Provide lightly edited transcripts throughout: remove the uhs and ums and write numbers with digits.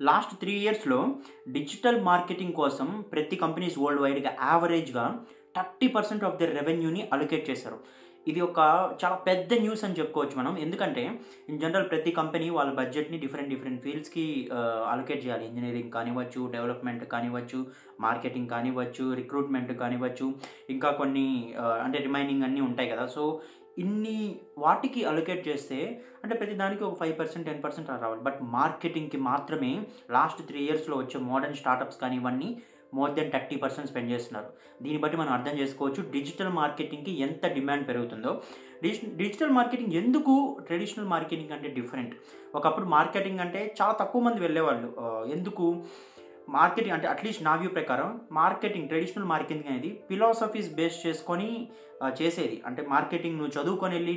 Last 3 ఇయర్స్‌లో digital marketing కోసం ప్రతి కంపెనీస్ వరల్డ్ వైడ్‌గా యావరేజ్‌గా 30% ఆఫ్ దేర్ రెవెన్యూని అలొకేట్ చేశారు. ఇది ఒక చాలా పెద్ద న్యూస్ అని చెప్పుకోవచ్చు మనం. ఎందుకంటే ఇన్ జనరల్ ప్రతి కంపెనీ వాళ్ళ బడ్జెట్‌ని డిఫరెంట్ ఫీల్డ్స్‌కి అలొకేట్ చేయాలి. ఇంజినీరింగ్ కానివ్వచ్చు, డెవలప్‌మెంట్ కానివ్వచ్చు, మార్కెటింగ్ కానివ్వచ్చు, రిక్రూట్‌మెంట్ కానివ్వచ్చు, ఇంకా కొన్ని అంటే రిమైనింగ్ అన్నీ ఉంటాయి కదా! సో, ఇన్ని వాటికి అలొకేట్ చేస్తే అంటే ప్రతి దానికి ఒక 5%, 10% అలా రావాలి. బట్ మార్కెటింగ్‌కి మాత్రమే లాస్ట్ 3 ఇయర్స్‌లో వచ్చే మోడర్న్ స్టార్టప్స్ కానీ ఇవన్నీ మోర్ దెన్ 30% స్పెండ్ చేస్తున్నారు. దీన్ని బట్టి మనం అర్థం చేసుకోవచ్చు డిజిటల్ మార్కెటింగ్‌కి ఎంత డిమాండ్ పెరుగుతుందో. డిజిటల్ మార్కెటింగ్ ఎందుకు ట్రెడిషనల్ మార్కెటింగ్ అంటే డిఫరెంట్? ఒకప్పుడు మార్కెటింగ్ అంటే చాలా తక్కువ మంది వెళ్ళేవాళ్ళు. ఎందుకు? మార్కెటింగ్ అంటే అట్‌లీస్ట్ నా వ్యూ ప్రకారం ట్రెడిషనల్ మార్కెటింగ్ అనేది ఫిలాసఫీస్ బేస్ చేసుకొని చేసేది. అంటే మార్కెటింగ్ నువ్వు చదువుకొనెళ్ళి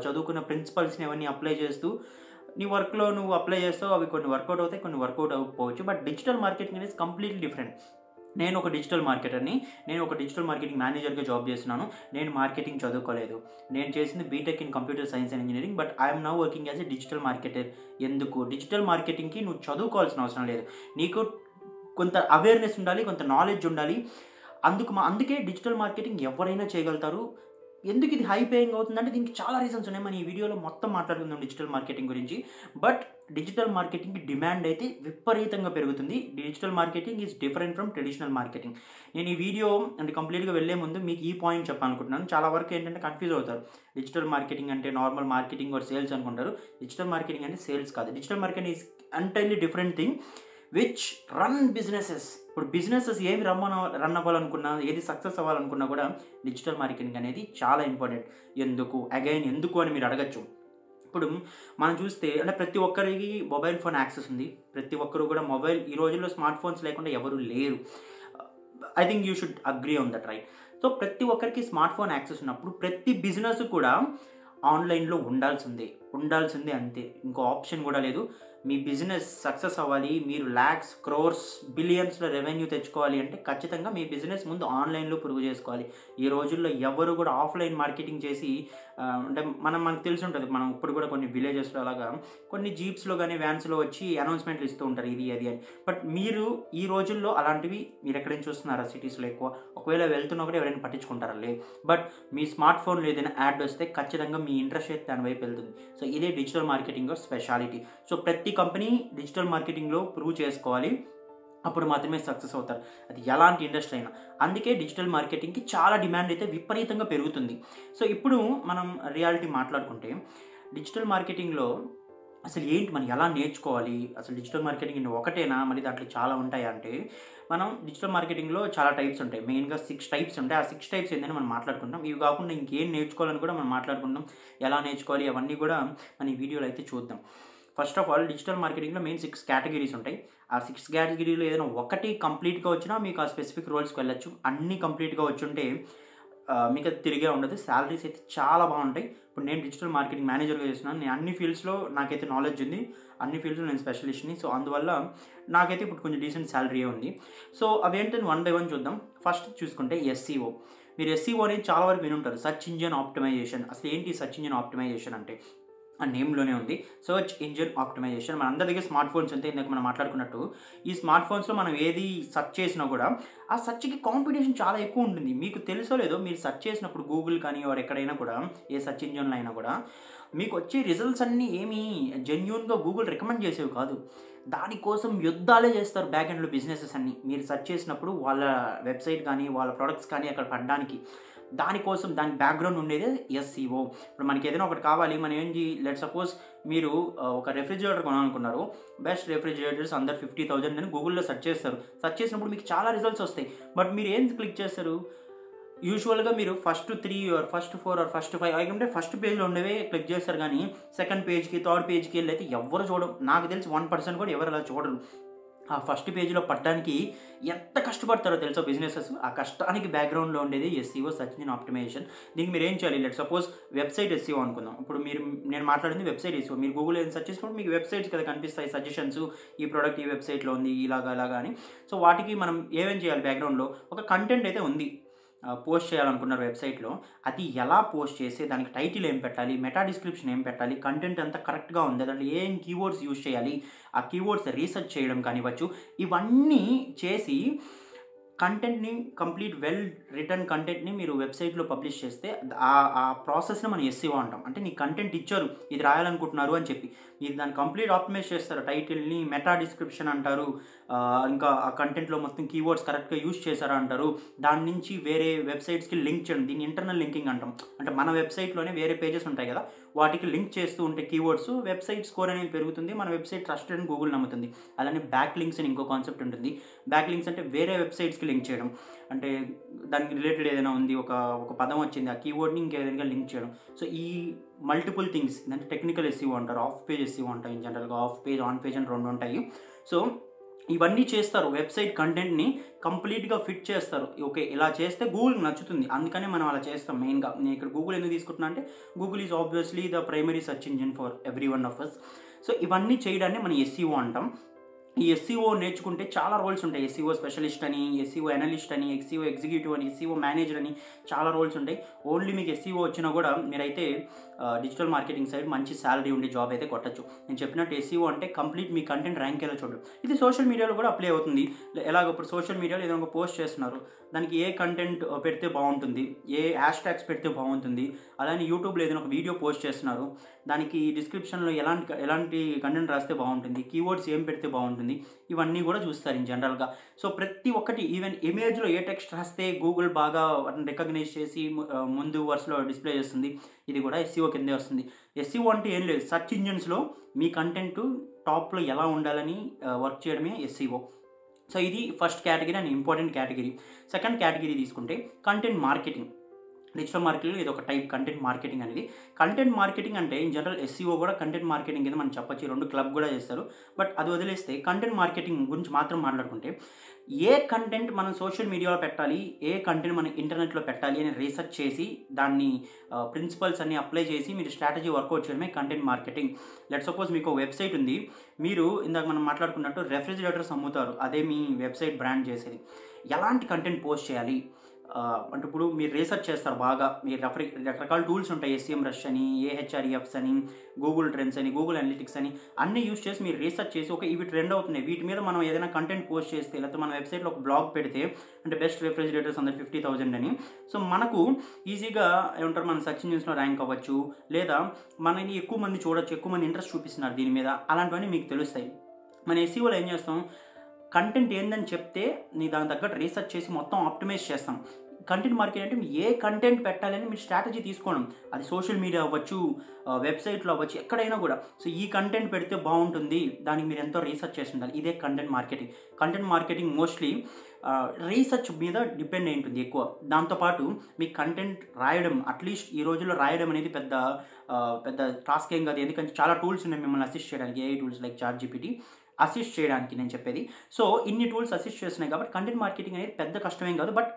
చదువుకున్న ప్రిన్సిపల్స్‌ని అవన్నీ అప్లై చేస్తూ నీ వర్క్‌లో నువ్వు అప్లై చేస్తావు. అవి కొన్ని వర్కౌట్ అవుతాయి, కొన్ని వర్కౌట్ అవ్వకపోవచ్చు. బట్ డిజిటల్ మార్కెటింగ్ అనేది కంప్లీట్‌లీ డిఫరెంట్. నేను ఒక డిజిటల్ మార్కెటర్‌ని. నేను ఒక డిజిటల్ మార్కెటింగ్ మేనేజర్‌గా జాబ్ చేస్తున్నాను. నేను మార్కెటింగ్ చదువుకోలేదు. నేను చేసింది BTech in computer science and engineering. But I am now working as a digital marketer. ఎందుకు? డిజిటల్ మార్కెటింగ్‌కి నువ్వు చదువుకోవాల్సిన అవసరం లేదు. నీకు కొంత అవేర్‌నెస్ ఉండాలి, కొంత నాలెడ్జ్ ఉండాలి. అందుకే డిజిటల్ మార్కెటింగ్ ఎవరైనా చేయగలుగుతారు. ఎందుకు ఇది హై పేయింగ్ అవుతుందంటే దీనికి చాలా రీజన్స్ ఉన్నాయి. మనం ఈ వీడియోలో మొత్తం మాట్లాడుకుందాం డిజిటల్ మార్కెటింగ్ గురించి. బట్ డిజిటల్ మార్కెటింగ్‌కి డిమాండ్ అయితే విపరీతంగా పెరుగుతుంది. Digital marketing is different from traditional marketing. నేను ఈ వీడియో అంటే కంప్లీట్‌గా వెళ్ళే ముందు మీకు ఈ పాయింట్ చెప్పాలనుకుంటున్నాను. చాలా వరకు ఏంటంటే కన్‌ఫ్యూజ్ అవుతారు. డిజిటల్ మార్కెటింగ్ అంటే నార్మల్ మార్కెటింగ్ ఆర్ సేల్స్ అనుకుంటారు. డిజిటల్ మార్కెటింగ్ అంటే సేల్స్ కాదు. Digital marketing is entirely different thing which run businesses. ఇప్పుడు బిజినెసెస్ ఏమి రన్ అవ్వాలనుకున్నా, ఏది సక్సెస్ అవ్వాలనుకున్నా కూడా డిజిటల్ మార్కెటింగ్ అనేది చాలా ఇంపార్టెంట్. ఎందుకు అని మీరు అడగచ్చు. ఇప్పుడు మనం చూస్తే అంటే ప్రతి ఒక్కరికి మొబైల్ ఫోన్ యాక్సెస్ ఉంది. ప్రతి ఒక్కరు కూడా ఈ రోజుల్లో స్మార్ట్ ఫోన్స్ లేకుండా ఎవరు లేరు. I think you should agree on that, right? So ప్రతి ఒక్కరికి స్మార్ట్ ఫోన్ యాక్సెస్ ఉన్నప్పుడు ప్రతి బిజినెస్ కూడా ఆన్లైన్లో ఉండాల్సిందే అంతే. ఇంకో ఆప్షన్ కూడా లేదు. మీ బిజినెస్ సక్సెస్ అవ్వాలి, మీరు ల్యాక్స్, క్రోర్స్, బిలియన్స్‌లో రెవెన్యూ తెచ్చుకోవాలి అంటే ఖచ్చితంగా మీ బిజినెస్ ముందు ఆన్లైన్‌లో ప్రూవ్ చేసుకోవాలి. ఈ రోజుల్లో ఎవరు కూడా ఆఫ్‌లైన్ మార్కెటింగ్ చేసి అంటే మనకు తెలిసి ఉంటుంది. మనం ఇప్పుడు కూడా కొన్ని విలేజెస్‌లో అలాగా కొన్ని జీప్స్‌లో కానీ, వ్యాన్స్‌లో వచ్చి అనౌన్స్‌మెంట్లు ఇస్తూ ఉంటారు. ఇది, అది అని. బట్ మీరు ఈ రోజుల్లో అలాంటివి మీరు ఎక్కడైనా చూస్తున్నారా సిటీస్‌లో ఎక్కువ? ఒకవేళ వెళ్తున్నా కూడా ఎవరైనా పట్టించుకుంటారా? లేదు. బట్ మీ స్మార్ట్ ఫోన్‌లో ఏదైనా యాడ్ వస్తే ఖచ్చితంగా మీ ఇంట్రెస్ట్ అయితే దాని వైపు వెళ్తుంది. సో ఇదే డిజిటల్ మార్కెటింగ్ స్పెషాలిటీ. సో ప్రతి కంపెనీ డిజిటల్ మార్కెటింగ్‌లో ప్రూవ్ చేసుకోవాలి. అప్పుడు మాత్రమే సక్సెస్ అవుతారు. అది ఎలాంటి ఇండస్ట్రీ అయినా. అందుకే డిజిటల్ మార్కెటింగ్‌కి చాలా డిమాండ్ అయితే విపరీతంగా పెరుగుతుంది. సో ఇప్పుడు మనం రియాలిటీ మాట్లాడుకుంటే డిజిటల్ మార్కెటింగ్‌లో అసలు ఏంటి? మనం ఎలా నేర్చుకోవాలి? అసలు డిజిటల్ మార్కెటింగ్ ఒకటేనా? మరి దాంట్లో చాలా ఉంటాయా అంటే, మనం డిజిటల్ మార్కెటింగ్‌లో చాలా టైప్స్ ఉంటాయి. మెయిన్‌గా 6 టైప్స్ ఉంటాయి. ఆ 6 టైప్స్ ఏందని మనం మాట్లాడుకుంటాం. ఇవి కాకుండా ఇంకేం నేర్చుకోవాలని కూడా మనం మాట్లాడుకుందాం. ఎలా నేర్చుకోవాలి అవన్నీ కూడా మన ఈ వీడియోలో అయితే చూద్దాం. ఫస్ట్ ఆఫ్ ఆల్ డిజిటల్ మార్కెటింగ్‌లో మెయిన్ 6 కేటగిరీస్ ఉంటాయి. ఆ 6 కేటగిరీలో ఏదైనా ఒకటి కంప్లీట్‌గా వచ్చినా మీకు ఆ స్పెసిఫిక్ రోల్స్‌కి వెళ్ళొచ్చు. అన్నీ కంప్లీట్‌గా వచ్చుంటే మీకు అది తిరిగే ఉండదు. సాలరీస్ అయితే చాలా బాగుంటాయి. ఇప్పుడు నేను డిజిటల్ మార్కెటింగ్ మేనేజర్‌గా చేస్తున్నాను. నేను అన్ని ఫీల్డ్స్‌లో నాకైతే నాలెడ్జ్ ఉంది. అన్ని ఫీల్డ్స్‌లో నేను స్పెషలిస్ట్‌ని. సో అందువల్ల నాకైతే ఇప్పుడు కొంచెం డీసెంట్ సాలరీయే ఉంది. సో అవేంటని వన్ బై వన్ చూద్దాం. ఫస్ట్ చూసుకుంటే ఎస్‌సిఓ. మీరు ఎస్‌సిఓ అనేది చాలా వరకు వినుంటారు. Search engine optimization. అసలు ఏంటి సెర్చ్ ఇంజిన్ ఆప్టిమైజేషన్ అంటే? ఆ నేమ్‌లోనే ఉంది. Search engine optimization. మనందరి దగ్గర స్మార్ట్ ఫోన్స్ ఉంటాయి. ఇందాక మనం మాట్లాడుకున్నట్టు ఈ స్మార్ట్ ఫోన్స్‌లో మనం ఏది సెర్చ్ చేసినా కూడా ఆ సెర్చ్‌కి కాంపిటీషన్ చాలా ఎక్కువ ఉంటుంది. మీకు తెలుసో లేదో మీరు సెర్చ్ చేసినప్పుడు గూగుల్ కానీ ఆర్ ఎక్కడైనా కూడా ఏ సెర్చ్ ఇంజిన్‌లో అయినా కూడా మీకు వచ్చే రిజల్ట్స్ అన్నీ ఏమి జెన్యూన్‌గా గూగుల్ రికమెండ్ చేసేవి కాదు. దానికోసం యుద్ధాలే చేస్తారు బ్యాక్ ఎండ్‌లో బిజినెసెస్ అన్నీ. మీరు సెర్చ్ చేసినప్పుడు వాళ్ళ వెబ్‌సైట్ కానీ, వాళ్ళ ప్రొడక్ట్స్ కానీ అక్కడ పడడానికి. దానికోసం దాని బ్యాక్‌గ్రౌండ్ ఉండేదే ఎస్‌సిఓ. ఇప్పుడు మనకి ఏదైనా ఒకటి కావాలి. మనం ఏంటి లెట్స్ సపోజ్ మీరు ఒక రెఫ్రిజిరేటర్ కొనాలనుకున్నారు. బెస్ట్ రెఫ్రిజిరేటర్స్ అండర్ 50,000 అని గూగుల్‌లో సెర్చ్ చేస్తారు. సెర్చ్ చేసినప్పుడు మీకు చాలా రిజల్ట్స్ వస్తాయి. బట్ మీరు ఏం క్లిక్ చేస్తారు? యూజువల్‌గా మీరు first 3 or first 4 or first 5 అంటే ఫస్ట్ పేజ్‌లో ఉండేవే క్లిక్ చేస్తారు కానీ సెకండ్ పేజ్‌కి, థర్డ్ పేజ్‌కి వెళ్ళైతే ఎవ్వరు చూడరు. నాకు తెలిసి 1% కూడా ఎవరు అలా చూడరు. ఆ ఫస్ట్ పేజ్‌లో పడడానికి ఎంత కష్టపడతారో తెలుసా బిజినెసెస్? ఆ కష్టానికి బ్యాక్‌గ్రౌండ్‌లో ఉండేది ఎస్‌సిఓ సెర్చ్ ఇంజిన్ ఆప్టిమైజేషన్. దీనికి మీరు ఏం చేయాలి? లెట్స్ సపోజ్ వెబ్‌సైట్ ఎస్‌సిఓ అనుకుందాం. ఇప్పుడు నేను మాట్లాడింది వెబ్‌సైట్ ఎస్‌సిఓ. మీరు గూగుల్‌లో ఏదైనా సెర్చ్ చేసినప్పుడు మీకు వెబ్‌సైట్స్ కదా కనిపిస్తాయి సజెషన్స్. ఈ ప్రొడక్ట్ ఈ వెబ్‌సైట్‌లో ఉంది ఇలాగా అని. సో వాటికి మనం ఏమేం చేయాలి బ్యాక్‌గ్రౌండ్‌లో? ఒక కంటెంట్ అయితే ఉంది. పోస్ట్ చేయాలనుకున్నారు వెబ్సైట్లో, అది ఎలా పోస్ట్ చేసి దానికి టైటిల్ ఏం పెట్టాలి, మెటా డిస్క్రిప్షన్ ఏం పెట్టాలి, కంటెంట్ అంతా కరెక్ట్గా ఉంది, దాంట్లో ఏం కీవర్డ్స్ యూజ్ చేయాలి, ఆ కీవర్డ్స్ రీసెర్చ్ చేయడం కానివ్వచ్చు, ఇవన్నీ చేసి కంటెంట్ని కంప్లీట్ వెల్ రిటర్న్ కంటెంట్ని మీరు వెబ్సైట్లో పబ్లిష్ చేస్తే ఆ ప్రాసెస్ని మనం ఎస్సీఓ అంటాం. అంటే నీ కంటెంట్ ఇచ్చారు, ఇది రాయాలనుకుంటున్నారు అని చెప్పి మీరు దాన్ని కంప్లీట్ ఆప్టిమైజ్ చేస్తారు. టైటిల్ని మెటా డిస్క్రిప్షన్ అంటారు, ఇంకా ఆ కంటెంట్లో మొత్తం కీవర్డ్స్ కరెక్ట్గా యూజ్ చేశారా అంటారు. దాని నుంచి వేరే వెబ్సైట్స్కి లింక్ చేయడం, దీన్ని ఇంటర్నల్ లింకింగ్ అంటాం. అంటే మన వెబ్సైట్లోనే వేరే పేజెస్ ఉంటాయి కదా, వాటికి లింక్ చేస్తూ ఉంటే కీవర్డ్స్ వెబ్సైట్ స్కోర్ అనేది పెరుగుతుంది, మన వెబ్సైట్ ట్రస్టెడ్ అని గూగుల్ నమ్ముతుంది. అలానే బ్యాక్ లింక్స్ అని ఇంకో కాన్సెప్ట్ ఉంటుంది. బ్యాక్ లింక్స్ అంటే వేరే వెబ్సైట్స్కి లింక్ చేయడం, అంటే దానికి రిలేటెడ్ ఏదైనా ఉంది, ఒక పదం వచ్చింది, ఆ కీవర్డ్ని ఇంకేదైనా లింక్ చేయడం. సో ఈ మల్టిపుల్ థింగ్స్ అంటే టెక్నికల్ ఎస్సీఓ అంటారు, ఆఫ్ పేజ్ ఎస్సీఓ అంటారు. ఇన్ జనరల్గా ఆఫ్ పేజ్, ఆన్ పేజ్ అని 2 ఉంటాయి. సో ఇవన్నీ చేస్తారు, వెబ్సైట్ కంటెంట్ని కంప్లీట్గా ఫిట్ చేస్తారు. ఓకే, ఇలా చేస్తే గూగుల్కి నచ్చుతుంది, అందుకనే మనం అలా చేస్తాం. మెయిన్గా నేను ఇక్కడ గూగుల్ ఎందుకు తీసుకుంటున్నా అంటే Google is obviously the primary search engine for every one of us. So ఇవన్నీ చేయడాన్ని మనం ఎస్సీఓ అంటాం. ఈ ఎస్సీఓ నేర్చుకుంటే చాలా రోల్స్ ఉంటాయి. ఎస్సీఓ స్పెషలిస్ట్ అని, ఎస్సీఓ అనలిస్ట్ అని, ఎస్సీఓ ఎగ్జిక్యూటివ్ అని, ఎస్సీఓ మేనేజర్ అని చాలా రోల్స్ ఉంటాయి. ఓన్లీ మీకు ఎస్సీఓ వచ్చినా కూడా మీరైతే డిజిటల్ మార్కెటింగ్ సైడ్ మంచి శాలరీ ఉండే జాబ్ అయితే కొట్టచ్చు. నేను చెప్పినట్టు ఎస్సీఓ అంటే కంప్లీట్ మీ కంటెంట్ ర్యాంక్ ఎలా చూడడం. ఇది సోషల్ మీడియాలో కూడా అప్లై అవుతుంది. ఎలాగ ఇప్పుడు సోషల్ మీడియాలో ఏదైనా ఒక పోస్ట్ చేస్తున్నారు, దానికి ఏ కంటెంట్ పెడితే బాగుంటుంది, ఏ హ్యాష్ ట్యాగ్స్ పెడితే బాగుంటుంది. అలానే యూట్యూబ్లో ఏదైనా ఒక వీడియో పోస్ట్ చేస్తున్నారు, దానికి డిస్క్రిప్షన్లో ఎలాంటి కంటెంట్ రాస్తే బాగుంటుంది, కీవర్డ్స్ ఏం పెడితే బాగుంటుంది, ఇవన్నీ కూడా చూస్తారు ఇన్ జనరల్గా. సో ప్రతి ఒక్కటి, ఈవెన్ ఇమేజ్లో ఏ టెక్స్ట్ రాస్తే గూగుల్ బాగా వాటిని రికగ్నైజ్ చేసి ముందు వరుసలో డిస్ప్లే చేస్తుంది, ఇది కూడా ఎస్సీఓ కిందే వస్తుంది. ఎస్సీఓ అంటే ఏం లేదు, సెర్చ్ ఇంజిన్స్లో మీ కంటెంట్ టాప్లో ఎలా ఉండాలని వర్క్ చేయడమే ఎస్సీఓ. సో ఇది first category and important category. Second category తీసుకుంటే కంటెంట్ మార్కెటింగ్. డిజిటల్ మార్కెటింగ్ ఇది ఒక టైప్ కంటెంట్ మార్కెటింగ్ అనేది. కంటెంట్ మార్కెటింగ్ అంటే ఇన్ జనరల్ ఎస్సీఓ కూడా కంటెంట్ మార్కెటింగ్ కింద మనం చెప్పొచ్చు. 2 క్లబ్ కూడా చేస్తారు. బట్ అది వదిలేస్తే కంటెంట్ మార్కెటింగ్ గురించి మాత్రం మాట్లాడుకుంటే, ఏ కంటెంట్ మనం సోషల్ మీడియాలో పెట్టాలి, ఏ కంటెంట్ మనం ఇంటర్నెట్లో పెట్టాలి అని రీసెర్చ్ చేసి దాన్ని ప్రిన్సిపల్స్ అన్ని అప్లై చేసి మీరు స్ట్రాటజీ వర్కౌట్ చేయడమే కంటెంట్ మార్కెటింగ్. లెట్ సపోజ్ మీకు వెబ్సైట్ ఉంది, మీరు ఇందాక మనం మాట్లాడుకున్నట్టు రెఫ్రిజిరేటర్స్ అమ్ముతారు, అదే మీ వెబ్సైట్ బ్రాండ్ చేసేది. ఎలాంటి కంటెంట్ పోస్ట్ చేయాలి అంటే ఇప్పుడు మీరు రీసెర్చ్ చేస్తారు బాగా, మీరు రకరకాల టూల్స్ ఉంటాయి, ఎస్సీఎం రష్ అని, ఏహెచ్ఆర్ఈఎఫ్స్ అని, గూగుల్ ట్రెండ్స్ అని, గూగుల్ అనలిటిక్స్ అని, అన్నీ యూజ్ చేసి మీరు రీసెర్చ్ చేసి ఒక ఇవి ట్రెండ్ అవుతున్నాయి, వీటి మీద మనం ఏదైనా కంటెంట్ పోస్ట్ చేస్తే, లేకపోతే మన వెబ్సైట్లో ఒక బ్లాగ్ పెడితే, అంటే బెస్ట్ రెఫ్రిజిరేటర్స్ అందర్ 50,000 అని, సో మనకు ఈజీగా ఏమంటారు మన సెర్చ్ ఇంజిన్స్లో ర్యాంక్ అవ్వచ్చు, లేదా మనని ఎక్కువ మంది చూడొచ్చు, ఎక్కువ మంది ఇంట్రెస్ట్ చూపిస్తున్నారు దీని మీద, అలాంటివన్నీ మీకు తెలుస్తాయి. మన ఎస్సీఓలో ఏం చేస్తాం, కంటెంట్ ఏందని చెప్తే నీ దాని తగ్గట్టు రీసెర్చ్ చేసి మొత్తం ఆప్టిమైజ్ చేస్తాం. కంటెంట్ మార్కెటింగ్ అంటే ఏ కంటెంట్ పెట్టాలని మీరు స్ట్రాటజీ తీసుకోవడం, అది సోషల్ మీడియా అవ్వచ్చు, వెబ్సైట్లో అవ్వచ్చు, ఎక్కడైనా కూడా. సో ఈ కంటెంట్ పెడితే బాగుంటుంది, దానికి మీరు ఎంతో రీసెర్చ్ చేసి ఉండాలి, ఇదే content marketing. Content marketing mostly research మీద డిపెండ్ అయి ఉంటుంది ఎక్కువ. దాంతోపాటు మీ కంటెంట్ రాయడం, అట్లీస్ట్ ఈ రోజుల్లో రాయడం అనేది పెద్ద టాస్క్ ఏం కాదు, ఎందుకంటే చాలా టూల్స్ ఉన్నాయి మిమ్మల్ని అసిస్ట్ చేయడానికి, AI tools like ChatGPT assist చేయడానికి నేను చెప్పేది. సో ఇన్ని టూల్స్ అసిస్ట్ చేస్తున్నాయి కాబట్టి కంటెంట్ మార్కెటింగ్ అనేది పెద్ద కష్టమేం కాదు. But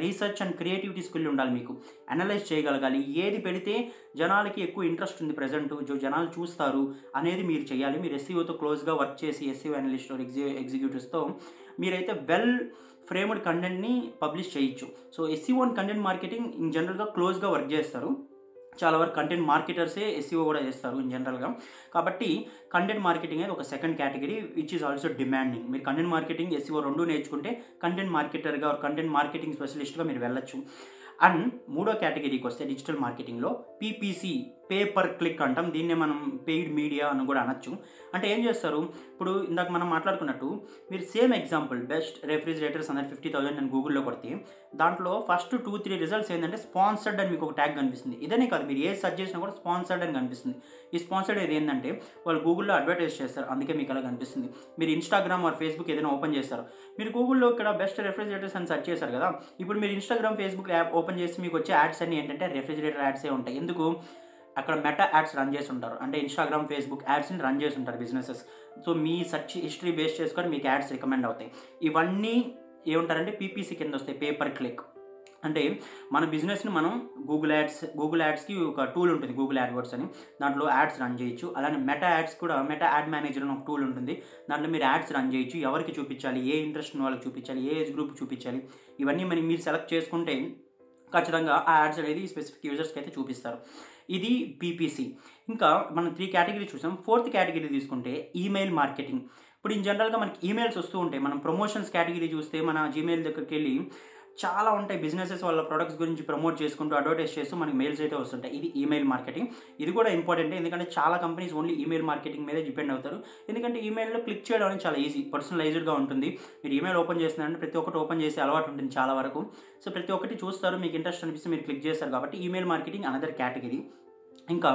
research and creativity skill ఉండాలి మీకు, అనలైజ్ చేయగలగాలి, ఏది పెడితే జనాలకి ఎక్కువ ఇంట్రెస్ట్ ఉంది ప్రజెంట్, జనాలు చూస్తారు అనేది మీరు చేయాలి. మీరు ఎస్సీఓతో క్లోజ్గా వర్క్ చేసి, ఎస్సీఓ అనలిస్ట్ ఎగ్జిక్యూటివ్స్తో మీరైతే వెల్ ఫ్రేమ్డ్ కంటెంట్ని పబ్లిష్ చేయొచ్చు. So SCO and content marketing in జనరల్గా క్లోజ్గా వర్క్ చేస్తారు. చాలా వరకు కంటెంట్ మార్కెటర్సే ఎస్సీఓ కూడా చేస్తారు ఇన్ జనరల్గా. కాబట్టి కంటెంట్ మార్కెటింగ్ అనేది ఒక second category which is also demanding. మీరు కంటెంట్ మార్కెటింగ్, ఎస్సీఓ 2 నేర్చుకుంటే కంటెంట్ మార్కెటర్గా, కంటెంట్ మార్కెటింగ్ స్పెషలిస్ట్గా మీరు వెళ్ళొచ్చు. అండ్ మూడో కేటగిరీకి వస్తే డిజిటల్ మార్కెటింగ్లో పీపీసీ, పే పర్ క్లిక్ అంటాం, దీన్నే మనం పెయిడ్ మీడియా అని కూడా అనొచ్చు. అంటే ఏం చేస్తారు, ఇప్పుడు ఇందాక మనం మాట్లాడుకున్నట్టు మీరు సేమ్ ఎగ్జాంపుల్ బెస్ట్ రెఫ్రిజిరేటర్స్ అందర్ 50,000 అని గూగుల్లో కొడితే దాంట్లో ఫస్ట్ 2-3 రిజల్ట్స్ ఏంటంటే స్పాన్సర్డ్ అని మీకు ఒక ట్యాగ్ కనిపిస్తుంది. ఇదనే కాదు, మీరు ఏ సెర్చ్ చేసినా కూడా స్పాన్సర్డ్ అని కనిపిస్తుంది. ఈ స్పాన్సర్డ్ ఇది ఏంటంటే వాళ్ళు గూగుల్లో అడ్వర్టైజ్ చేస్తారు, అందుకే మీకు అలా కనిపిస్తుంది. మీరు ఇన్స్టాగ్రామ్ ఆర్ ఫేస్బుక్ ఏదైనా ఓపెన్ చేస్తారు, మీరు గూగుల్లో ఇక్కడ బెస్ట్ రెఫ్రిజిరేటర్స్ అని సెర్చ్ చేశారు కదా, ఇప్పుడు మీరు ఇన్స్టాగ్రామ్, ఫేస్బుక్ యాప్ ఓపెన్ చేసి మీకు వచ్చే యాడ్స్ అన్ని ఏంటంటే రెఫ్రిజిరేటర్ యాడ్సే ఉంటాయి. ఎందుకు, అక్కడ మెటా యాడ్స్ రన్ చేసి ఉంటారు, అంటే ఇన్స్టాగ్రామ్, ఫేస్బుక్ యాడ్స్ని రన్ చేసి ఉంటారు బిజినెసెస్. సో మీ సెర్చ్ హిస్టరీ బేస్ చేసుకొని మీకు యాడ్స్ రికమెండ్ అవుతాయి. ఇవన్నీ ఏముంటారంటే పీపీసీ కింద వస్తాయి, పేపర్ క్లిక్. అంటే మన బిజినెస్ని మనం గూగుల్ యాడ్స్కి ఒక టూల్ ఉంటుంది, గూగుల్ యాడ్వర్డ్స్ అని, దాంట్లో యాడ్స్ రన్ చేయొచ్చు. అలానే మెటా యాడ్స్ కూడా, మెటా యాడ్ మేనేజర్ అని ఒక టూల్ ఉంటుంది, దాంట్లో మీరు యాడ్స్ రన్ చేయొచ్చు. ఎవరికి చూపించాలి, ఏ ఇంట్రెస్ట్ ఉన్న వాళ్ళకి చూపించాలి, ఏ ఏజ్ గ్రూప్ చూపించాలి, ఇవన్నీ మీరు సెలెక్ట్ చేసుకుంటే ఖచ్చితంగా ఆ యాడ్స్ అనేది స్పెసిఫిక్ యూజర్స్కి అయితే చూపిస్తారు. ఇది పీపీసీ. ఇంకా మనం 3 కేటగిరీ చూసాం. 4th కేటగిరీ తీసుకుంటే ఈమెయిల్ మార్కెటింగ్. ఇప్పుడు ఇన్ జనరల్‌గా మనకి ఈమెయిల్స్ వస్తూ ఉంటాయి. మనం ప్రమోషన్స్ కేటగిరీ చూస్తే మన జీమెయిల్ దగ్గరికెళ్ళి చాలా ఉంటాయి. బిజినెసెస్ వాళ్ళ ప్రొడక్ట్స్ గురించి ప్రమోట్ చేసుకుంటూ అడ్వర్టైజ్ చేస్తూ మనకి మెయిల్స్ అయితే వస్తుంటాయి. ఇది ఈమెయిల్ మార్కెటింగ్. ఇది కూడా ఇంపార్టెంటే. ఎందుకంటే చాలా కంపెనీస్ ఓన్లీ ఈమెయిల్ మార్కెటింగ్ మీదే డిపెండ్ అవుతారు. ఎందుకంటే ఈమెయిల్‌లో క్లిక్ చేయడం అనేది చాలా ఈజీ. పర్సనలైజ్డ్‌గా ఉంటుంది. మీరు ఈమెయిల్ ఓపెన్ చేస్తున్నారంటే ప్రతి ఒక్కటి ఓపెన్ చేసే అలవాటు ఉంటుంది చాలా వరకు. సో ప్రతి ఒక్కటి చూస్తారు. మీకు ఇంట్రెస్ట్ అనిపిస్తే మీరు క్లిక్ చేస్తారు కాబట్టి ఈమెయిల్ మార్కెటింగ్ అనదర్ కేటగిరీ. ఇంకా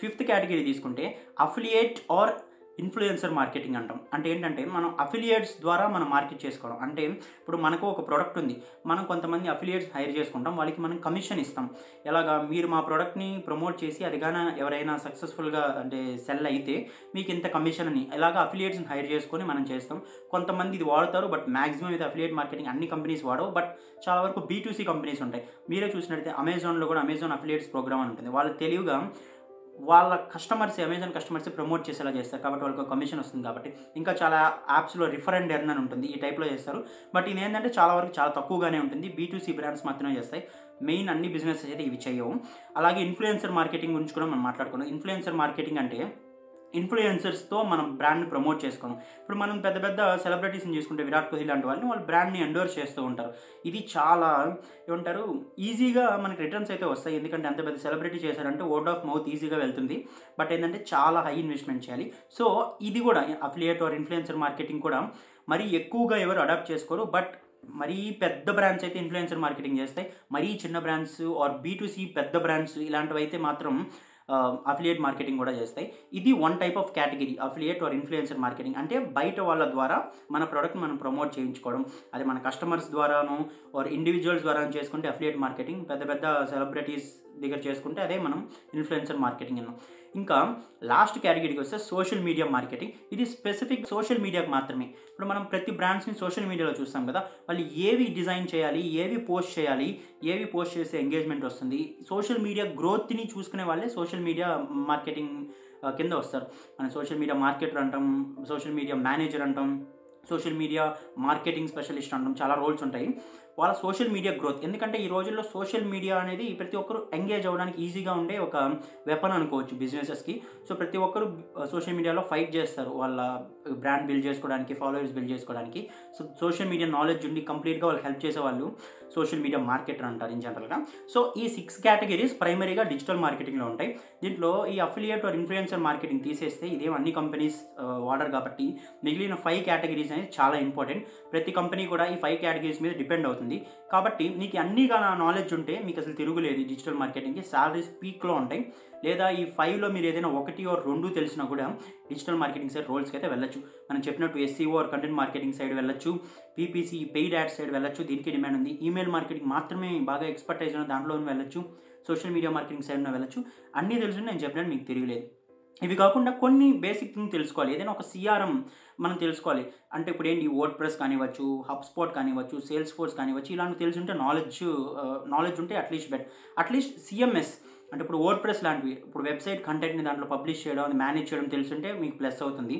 5th కేటగిరీ తీసుకుంటే అఫిలియేట్ ఆర్ ఇన్‌ఫ్లుయెన్సర్ మార్కెటింగ్ అంటాం. అంటే ఏంటంటే మనం అఫిలియేట్స్ ద్వారా మనం మార్కెట్ చేసుకోవడం. అంటే ఇప్పుడు మనకు ఒక ప్రొడక్ట్ ఉంది. మనం కొంతమంది అఫిలియేట్స్ హైర్ చేసుకుంటాం. వాళ్ళకి మనం కమిషన్ ఇస్తాం. ఎలాగా మీరు మా ప్రొడక్ట్‌ని ప్రమోట్ చేసి అది గాన ఎవరైనా సక్సెస్‌ఫుల్‌గా అంటే సెల్ అయితే మీకు ఇంత కమిషన్ అని ఇలాగా అఫిలియేట్స్‌ని హైర్ చేసుకొని మనం చేస్తాం. కొంతమంది ఇది వాడతారు. బట్ మాక్సిమం ఇది అఫిలియేట్ మార్కెటింగ్ అన్ని కంపెనీస్ వాడవు. బట్ చాలా వరకు బీ2సీ కంపెనీస్ ఉంటాయి. మీరే చూసినట్లయితే అమెజాన్‌లో కూడా అమెజాన్ అఫిలియేట్స్ ప్రోగ్రామ్ అని ఉంటుంది. వాళ్ళు తెలివిగా వాళ్ళ కస్టమర్స్ అమెజాన్ కస్టమర్స్ ప్రమోట్ చేసేలా చేస్తారు. కాబట్టి వాళ్ళకి కమిషన్ వస్తుంది కాబట్టి. ఇంకా చాలా యాప్స్‌లో రిఫర్ అండ్ ఎర్న్ అని ఉంటుంది. ఈ టైప్‌లో చేస్తారు. బట్ ఇదేంటంటే చాలా వరకు చాలా తక్కువగానే ఉంటుంది. బీ2సీ బ్రాండ్స్ మాత్రమే చేస్తాయి. మెయిన్ అన్ని బిజినెసెస్ అయితే ఇవి చేయవు. అలాగే ఇన్‌ఫ్లుయెన్సర్ మార్కెటింగ్ గురించి కూడా మనం మాట్లాడుకున్నాం. ఇన్‌ఫ్లుయెన్సర్ మార్కెటింగ్ అంటే ఇన్‌ఫ్లుయెన్సర్స్‌తో మనం బ్రాండ్‌ని ప్రమోట్ చేసుకోవడం. ఇప్పుడు మనం పెద్ద పెద్ద సెలబ్రిటీస్‌ని చూసుకుంటే విరాట్ కోహ్లీ లాంటి వాళ్ళని వాళ్ళ బ్రాండ్‌ని ఎండోర్స్ చేస్తూ ఉంటారు. ఇది చాలా ఏమంటారు ఈజీగా మనకి రిటర్న్స్ అయితే వస్తాయి. ఎందుకంటే అంత పెద్ద సెలబ్రిటీ చేశారంటే వర్డ్ ఆఫ్ మౌత్ ఈజీగా వెళ్తుంది. బట్ ఏంటంటే చాలా హై ఇన్వెస్ట్‌మెంట్ చేయాలి. సో ఇది కూడా అఫిలియేట్ ఆర్ ఇన్‌ఫ్లుయెన్సర్ మార్కెటింగ్ కూడా మరీ ఎక్కువగా ఎవరు అడాప్ట్ చేసుకోరు. బట్ మరీ పెద్ద బ్రాండ్స్ అయితే ఇన్‌ఫ్లుయెన్సర్ మార్కెటింగ్ చేస్తాయి. మరీ చిన్న బ్రాండ్స్ ఆర్ బీ2సీ పెద్ద బ్రాండ్స్ ఇలాంటివైతే మాత్రం అఫిలియేట్ మార్కెటింగ్ కూడా చేస్తాయి. ఇది one type of category affiliate or influencer marketing. అంటే బయట వాళ్ళ ద్వారా మన ప్రొడక్ట్‌ని మనం ప్రమోట్ చేయించుకోవడం. అది మన కస్టమర్స్ ద్వారాను ఆర్ ఇండివిజువల్స్ ద్వారా చేసుకుంటే అఫిలియేట్ మార్కెటింగ్. పెద్ద పెద్ద సెలబ్రిటీస్ దగ్గర చేసుకుంటే అదే మనం ఇన్‌ఫ్లుయెన్సర్ మార్కెటింగ్ అన్నాం. ఇంకా లాస్ట్ కేటగిరీకి వస్తే సోషల్ మీడియా మార్కెటింగ్. ఇది స్పెసిఫిక్ సోషల్ మీడియాకి మాత్రమే. ఇప్పుడు మనం ప్రతి బ్రాండ్స్‌ని సోషల్ మీడియాలో చూస్తాం కదా! వాళ్ళు ఏవి డిజైన్ చేయాలి, ఏవి పోస్ట్ చేయాలి, ఏవి పోస్ట్ చేస్తే ఎంగేజ్‌మెంట్ వస్తుంది. సోషల్ మీడియా గ్రోత్‌ని చూసుకునే వాళ్ళే సోషల్ మీడియా మార్కెటింగ్ కింద వస్తారు. మనం సోషల్ మీడియా మార్కెటర్ అంటాం, సోషల్ మీడియా మేనేజర్ అంటాం, సోషల్ మీడియా మార్కెటింగ్ స్పెషలిస్ట్ అంటాం. చాలా రోల్స్ ఉంటాయి. వాళ్ళ సోషల్ మీడియా గ్రోత్. ఎందుకంటే ఈ రోజుల్లో సోషల్ మీడియా అనేది ప్రతి ఒక్కరు ఎంగేజ్ అవ్వడానికి ఈజీగా ఉండే ఒక వెపన్ అనుకోవచ్చు బిజినెసెస్‌కి. సో ప్రతి ఒక్కరు సోషల్ మీడియాలో ఫైట్ చేస్తారు. వాళ్ళ బ్రాండ్ బిల్డ్ చేసుకోవడానికి, ఫాలోవర్స్ బిల్డ్ చేసుకోవడానికి. సో సోషల్ మీడియా నాలెడ్జ్ ఉండి కంప్లీట్‌గా వాళ్ళకి హెల్ప్ చేసేవాళ్ళు సోషల్ మీడియా మార్కెటర్ అంటారు ఇన్ జనరల్‌గా. సో ఈ 6 కేటగిరీస్ ప్రైమరీగా డిజిటల్ మార్కెటింగ్‌లో ఉంటాయి. దీంట్లో ఈ అఫిలియేట్ ఆర్ ఇన్‌ఫ్లుయెన్సర్ మార్కెటింగ్ తీసేస్తే ఇదేం అన్ని కంపెనీస్ వాడరు కాబట్టి మిగిలిన 5 కేటగిరీస్ అనేది చాలా ఇంపార్టెంట్. ప్రతి కంపెనీ కూడా ఈ 5 కేటగిరీస్ మీద డిపెండ్ అవుతుంది. కాబట్టి మీకు అన్నీ నాలెడ్జ్ ఉంటే మీకు అసలు తిరుగులేదు డిజిటల్ మార్కెటింగ్‌కి. సాలరీస్ పీక్‌లో ఉంటాయి. లేదా ఈ 5లో మీరు ఏదైనా 1 ఆర్ 2 తెలిసినా కూడా డిజిటల్ మార్కెటింగ్ సైడ్ రోల్స్‌కి అయితే వెళ్ళొచ్చు. మనం చెప్పినట్టు SEO or content marketing side వెళ్ళొచ్చు. పీపీసీ పెయిడ్ యాడ్స్ సైడ్ వెళ్ళొచ్చు. దీనికి డిమాండ్ ఉంది. ఈమెయిల్ మార్కెటింగ్ మాత్రమే బాగా ఎక్స్‌పర్టైజ్ ఉన్న దాంట్లోనే వెళ్ళొచ్చు. సోషల్ మీడియా మార్కెటింగ్ సైడ్‌న వెళ్ళొచ్చు. అన్నీ తెలుసుంటే నేను చెప్పినట్టు మీకు తిరగలేదు. ఇవి కాకుండా కొన్ని బేసిక్ థింగ్ తెలుసుకోవాలి. ఏదైనా ఒక సీఆర్ఎం మనం తెలుసుకోవాలి. అంటే ఇప్పుడు ఏంటి వర్డ్‌ప్రెస్ కానివ్వచ్చు, హబ్‌స్పాట్ కానివ్వచ్చు, సేల్స్ ఫోర్స్ కానివ్వచ్చు, ఇలాంటివి తెలుసుంటే నాలెడ్జ్ ఉంటే అట్లీస్ట్ సీఎంఎస్ అంటే ఇప్పుడు వర్డ్‌ప్రెస్ లాంటివి ఇప్పుడు వెబ్‌సైట్ కంటెంట్‌ని దాంట్లో పబ్లిష్ చేయడం, అది మేనేజ్ చేయడం తెలుసుంటే మీకు ప్లస్ అవుతుంది.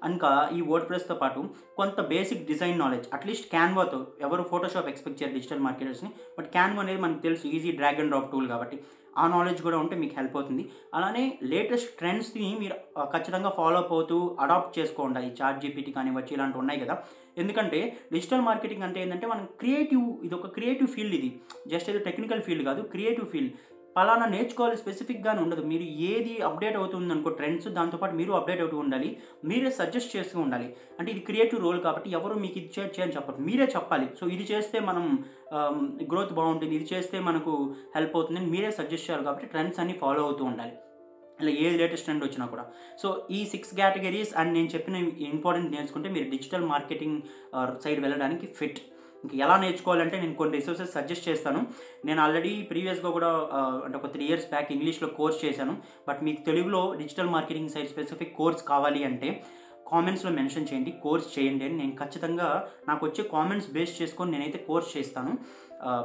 ఇంకా ఈ వర్డ్‌ప్రెస్‌తో పాటు కొంత బేసిక్ డిజైన్ నాలెడ్జ్ అట్లీస్ట్ క్యాన్వాతో ఎవరు ఫోటోషాప్ ఎక్స్‌పెక్ట్ చేయరు డిజిటల్ మార్కెటర్స్‌ని. బట్ క్యాన్వా అనేది మనకు తెలుసు easy drag and drop tool కాబట్టి ఆ నాలెడ్జ్ కూడా ఉంటే మీకు హెల్ప్ అవుతుంది. అలానే లేటెస్ట్ ట్రెండ్స్‌ని మీరు ఖచ్చితంగా ఫాలో అప్ అవుతూ అడాప్ట్ చేసుకోండి. ఈ చాట్ జీపీటీ కానివ్వచ్చు ఇలాంటివి ఉన్నాయి కదా! ఎందుకంటే డిజిటల్ మార్కెటింగ్ అంటే ఏంటంటే మనం ఇదొక క్రియేటివ్ ఫీల్డ్ ఇది. జస్ట్ ఏదో టెక్నికల్ ఫీల్డ్ కాదు. Creative field. పలానా నేర్చుకోవాలి స్పెసిఫిక్‌గానే ఉండదు. మీరు ఏది అప్డేట్ అవుతుందనుకో ట్రెండ్స్ దాంతో పాటు మీరు అప్డేట్ అవుతూ ఉండాలి. మీరే సజెస్ట్ చేస్తూ ఉండాలి. అంటే ఇది క్రియేటివ్ రోల్ కాబట్టి ఎవరు మీకు ఇది చేయని చెప్పరు. మీరే చెప్పాలి. సో ఇది చేస్తే మనం గ్రోత్ బాగుంటుంది. ఇది చేస్తే మనకు హెల్ప్ అవుతుందని మీరే సజెస్ట్ చేయాలి కాబట్టి ట్రెండ్స్ అన్నీ ఫాలో అవుతూ ఉండాలి. ఇలా ఏ లేటెస్ట్ ట్రెండ్ వచ్చినా కూడా. సో ఈ 6 కేటగిరీస్ అండ్ నేను చెప్పిన ఇంపార్టెంట్ నేర్చుకుంటే మీరు డిజిటల్ మార్కెటింగ్ సైడ్ వెళ్ళడానికి ఫిట్. ఇంక ఎలా నేర్చుకోవాలంటే నేను కొన్ని రిసోర్సెస్ సజెస్ట్ చేస్తాను. నేను ఆల్రెడీ ప్రీవియస్‌గా కూడా అంటే ఒక 3 ఇయర్స్ బ్యాక్ ఇంగ్లీష్‌లో కోర్స్ చేశాను. బట్ మీకు తెలుగులో digital marketing side specific course కావాలి అంటే కామెంట్స్‌లో మెన్షన్ చేయండి. కోర్స్ చేయండి అని నేను ఖచ్చితంగా నాకు వచ్చే కామెంట్స్ బేస్ చేసుకొని నేనైతే కోర్స్ చేస్తాను.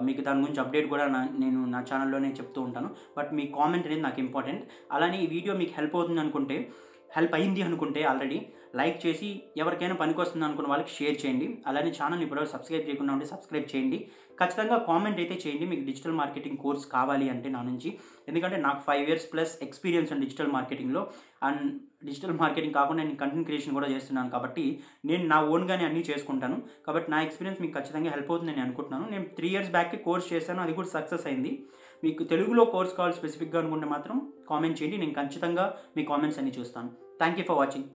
మీకు దాని గురించి అప్డేట్ కూడా నేను నా ఛానల్‌లోనే చెప్తూ ఉంటాను. బట్ మీ కామెంట్ అనేది నాకు ఇంపార్టెంట్. అలానే ఈ వీడియో మీకు హెల్ప్ అయింది అనుకుంటే ఆల్రెడీ లైక్ చేసి ఎవరికైనా పనికొస్తుంది అనుకున్న వాళ్ళకి షేర్ చేయండి. అలానే ఛానల్ని ఇప్పటివరకు సబ్స్క్రైబ్ చేయకుండా ఉంటే సబ్స్క్రైబ్ చేయండి. ఖచ్చితంగా కామెంట్ అయితే చేయండి మీకు డిజిటల్ మార్కెటింగ్ కోర్స్ కావాలి అంటే నా నుంచి. ఎందుకంటే నాకు 5 years ప్లస్ ఎక్స్పీరియన్స్ అండి డిజిటల్ మార్కెటింగ్లో. అండ్ డిజిటల్ మార్కెటింగ్ కాకుండా నేను కంటెంట్ క్రియేషన్ కూడా చేస్తున్నాను కాబట్టి నేను నా ఓన్గానే అన్నీ చేసుకుంటాను. కాబట్టి నా ఎక్స్పీరియన్స్ మీకు ఖచ్చితంగా హెల్ప్ అవుతుందని నేను అనుకుంటున్నాను. నేను 3 years బ్యాక్కి కోర్స్ చేశాను, అది కూడా సక్సెస్ అయింది. మీకు తెలుగులో కోర్స్ కావాలి స్పెసిఫిక్గా అనుకుంటే మాత్రం కామెంట్ చేయండి. నేను ఖచ్చితంగా మీ కామెంట్స్ అన్ని చూస్తాను. Thank you for watching.